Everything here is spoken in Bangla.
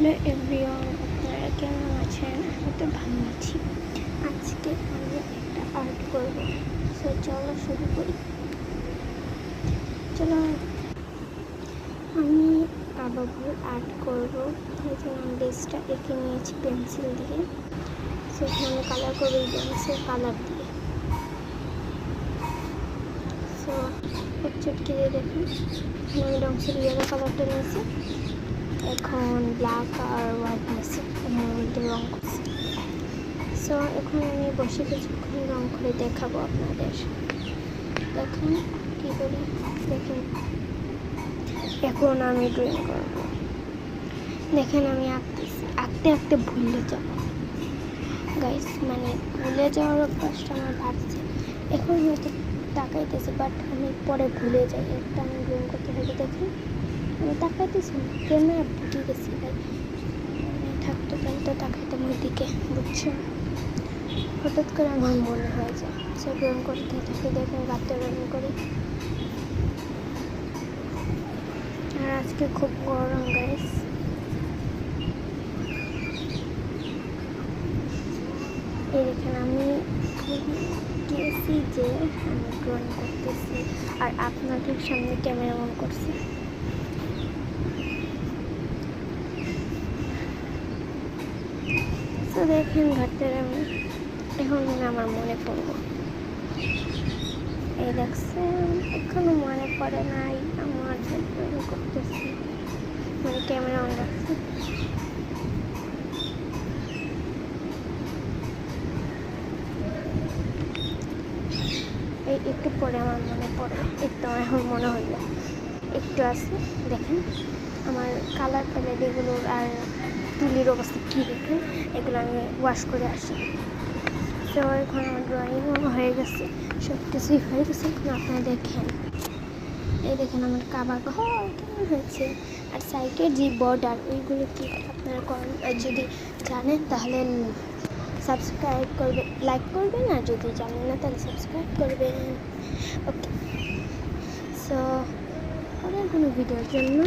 হ্যালো এভরিওয়ান, আপনারা কেমন আছেন? আমি তো ভালো আছি। আজকে আমি একটা আর্ট করব, সো চলো শুরু করি। চলো, আমি বাবুর আর্ট করব। এই জন্য আমি বেসটা এঁকে নিয়েছি পেন্সিল দিয়ে। সেখানে আমি কালার করবো এই পেন্সিল কালার দিয়ে। সো এক চটকি দিয়ে দেখুন, এখানে আমি রংসের ইয়েলো কালারটা নিয়েছি। এখন ব্ল্যাক আর হোয়াইট নিয়েছি, এখানে মধ্যে রং করছি। সো এখন আমি বসে কিছুক্ষণ রং করে দেখাবো আপনাদের। দেখেন কী করি, দেখেন এখন আমি ড্রয়িং করব। দেখেন আমি আঁকতেছি, আঁকতে আঁকতে ভুলে যাব গাইস, মানে ভুলে যাওয়ার অভ্যাসটা আমার বাড়ছে। এখন হয়তো তাকাইতেছি, বাট আমি পরে ভুলে যাই। একটা আমি ড্রয়িং করতে থাকি, দেখেন আমি তাকাইতেছি না, ক্যামেরা ঢুকে গেছি ভাই। থাকতো তাই তো তাকাইতাম ওই দিকে, বুঝছো? হঠাৎ করে আমার মনে হয়ে যায়। সে ড্রয়িং করতে থাকি, দেখেন রাতে ড্রয়িং করি। আর আজকে খুব গরম গাইস। এই দেখেন আমি গিয়েছি যে আমি ড্রয়িং করতেছি আর আপনাদের সামনে ক্যামেরা অন করছি। তো দেখেন ঘাটতে আমি এখন আমার মনে পড়বো। এই দেখছেন এখনো মনে পড়ে নাই আমার যে ড্রয়িং করতেছি, মানে ক্যামেরা অন রাখছি। এই একটু পরে আমার মনে পড়বে, একটু এখন মনে হইলো একটু আছে। দেখেন আমার কালার প্যালেট এগুলোর আর তুলির অবস্থা কী, দেখেন এগুলো আমি ওয়াশ করে আসি। তো এখন আমার ড্রয়িংও হয়ে গেছে, সব কিছুই হয়ে গেছে। এখন আপনারা দেখেন, এই দেখেন আমার কাবা ঘর কেমন হয়েছে। আর সাইডের যে বর্ডার ওইগুলো কি আপনারা করেন, আর যদি জানেন তাহলে সাবস্ক্রাইব করবেন, লাইক করবেন, আর যদি জানেন না তাহলে সাবস্ক্রাইব করবেন। ওকে, সো পরের কোনো ভিডিওর জন্য